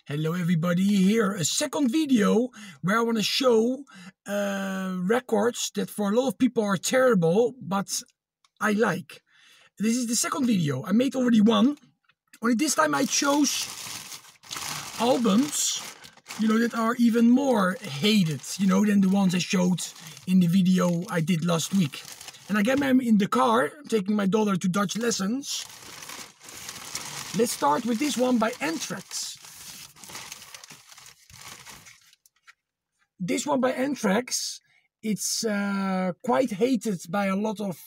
Hello everybody, here a second video where I want to show records that for a lot of people are terrible, but I like. This is the second video. I made already one. Only this time I chose albums, that are even more hated, than the ones I showed in the video I did last week. And I get them in the car, taking my daughter to Dutch lessons. Let's start with this one by Anthrax. This one by Anthrax, it's quite hated by a lot of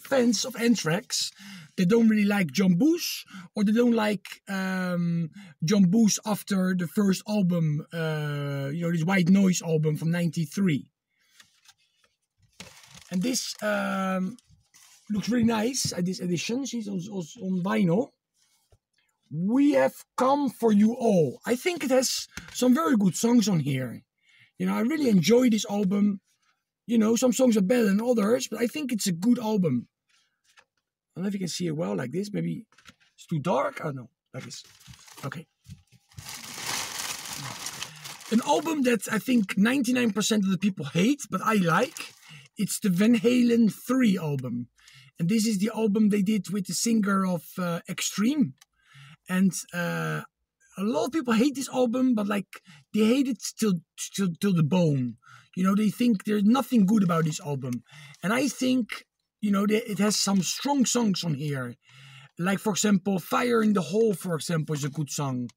fans of Anthrax. They don't really like John Boos, or they don't like John Boos after the first album, this White Noise album from '93. And this looks really nice, this edition. She's also on vinyl. We Have Come For You All. I think it has some very good songs on here. I really enjoy this album. Some songs are better than others, but I think it's a good album. I don't know if you can see it well like this. Maybe it's too dark. I don't know. Like this. Okay. An album that I think 99% of the people hate, but I like. It's the Van Halen 3 album. And this is the album they did with the singer of Extreme. And a lot of people hate this album, but they hate it till the bone. They think there's nothing good about this album. And I think, it has some strong songs on here. Like, for example, Fire in the Hole, for example, is a good song.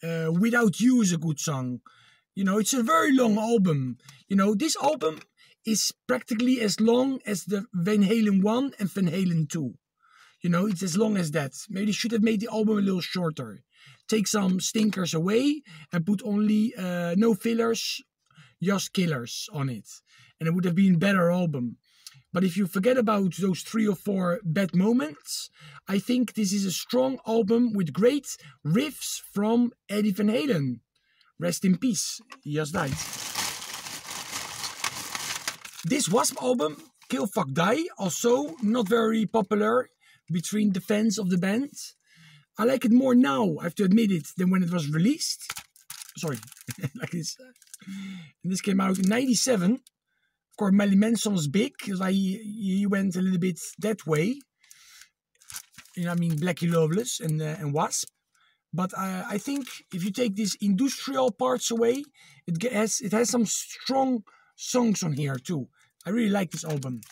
Without You is a good song. It's a very long album. This album is practically as long as the Van Halen 1 and Van Halen 2. It's as long as that. Maybe they should have made the album a little shorter. Take some stinkers away and put only no fillers, just killers on it. And it would have been a better album. But if you forget about those 3 or 4 bad moments, I think this is a strong album with great riffs from Eddie Van Halen. Rest in peace. He just died. This Wasp album, Kill Fuck Die, also not very popular between the fans of the band. I like it more now, I have to admit it, than when it was released. Sorry, like this. And this came out in '97. Of course, Marilyn Manson was big, because he went a little bit that way. Blackie Lawless and Wasp. But I think if you take these industrial parts away, it has some strong songs on here too. I really like this album.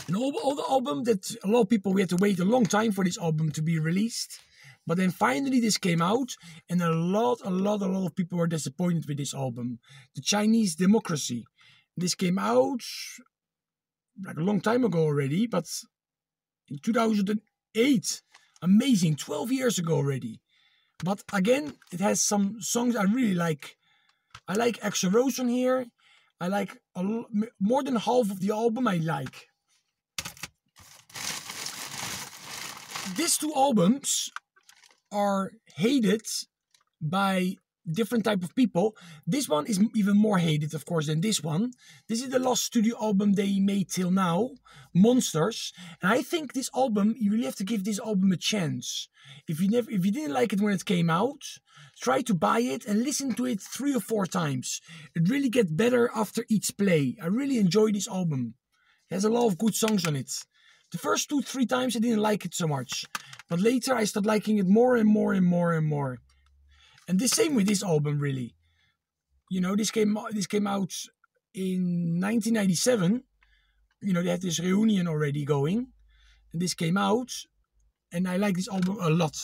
An older album that a lot of people, we had to wait a long time for this album to be released. But then finally this came out, and a lot of people were disappointed with this album. The Chinese Democracy. This came out like a long time ago already, but in 2008. Amazing, 12 years ago already. But again, it has some songs I really like. I like Axl Rose on here. I like more than half of the album I like. These 2 albums are hated by different type of people. This one is even more hated, of course, than this one. This is the last studio album they made till now, Monsters. And I think this album, you really have to give this album a chance. If you didn't like it when it came out, try to buy it and listen to it 3 or 4 times. It really gets better after each play. I really enjoy this album. It has a lot of good songs on it. The first 2-3 times I didn't like it so much. But later I started liking it more and more and more and more. And the same with this album, really. This came out in 1997. They had this reunion already going. And this came out. And I like this album a lot.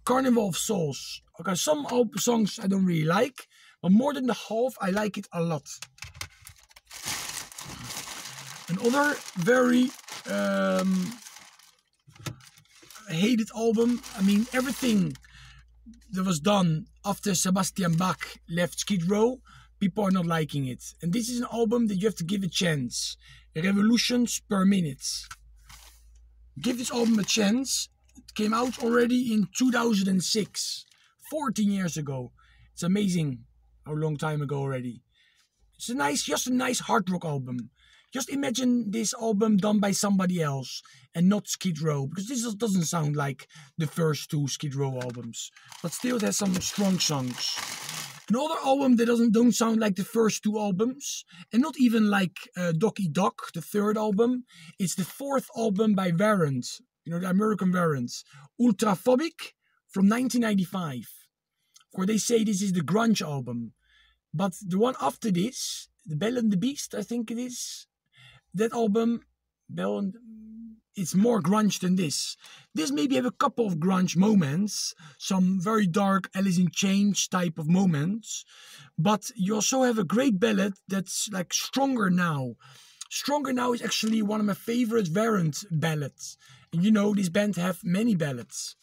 Carnival of Souls. Okay, some songs I don't really like. But more than the half, I like it a lot. Another very hated album. Everything that was done after Sebastian Bach left Skid Row, people are not liking it. And this is an album that you have to give a chance. Revolutions Per Minute. Give this album a chance. It came out already in 2006. 14 years ago. It's amazing how long time ago already. It's just a nice hard rock album. Just imagine this album done by somebody else and not Skid Row, because this doesn't sound like the first two Skid Row albums, but still it has some strong songs. Another album that don't sound like the first two albums, and not even like Doc Eat Doc, the third album. It's the fourth album by Warrant, you know, the American Warrant, Ultraphobic from 1995. Of course, they say this is the grunge album, but the one after this, The Bell and the Beast, I think it is, that album, it's more grunge than this. This maybe have a couple of grunge moments, some very dark Alice in Chains type of moments, but you also have a great ballad that's like Stronger Now. Stronger Now is actually one of my favorite Warrant ballads. And you know, this band have many ballads,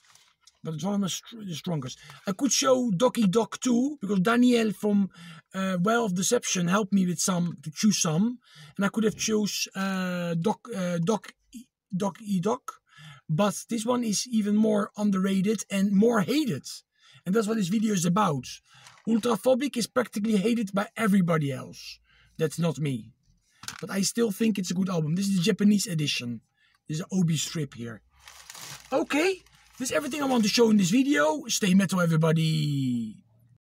but it's one of the strongest. I could show Doc Eat Doc too, because Daniel from Well of Deception helped me with to choose some. And I could have chose Doc Eat Doc. But this one is even more underrated and more hated. And that's what this video is about. Ultraphobic is practically hated by everybody else. That's not me. But I still think it's a good album. This is the Japanese edition. This is an Obi strip here. Okay. This is everything I want to show in this video. Stay metal, everybody.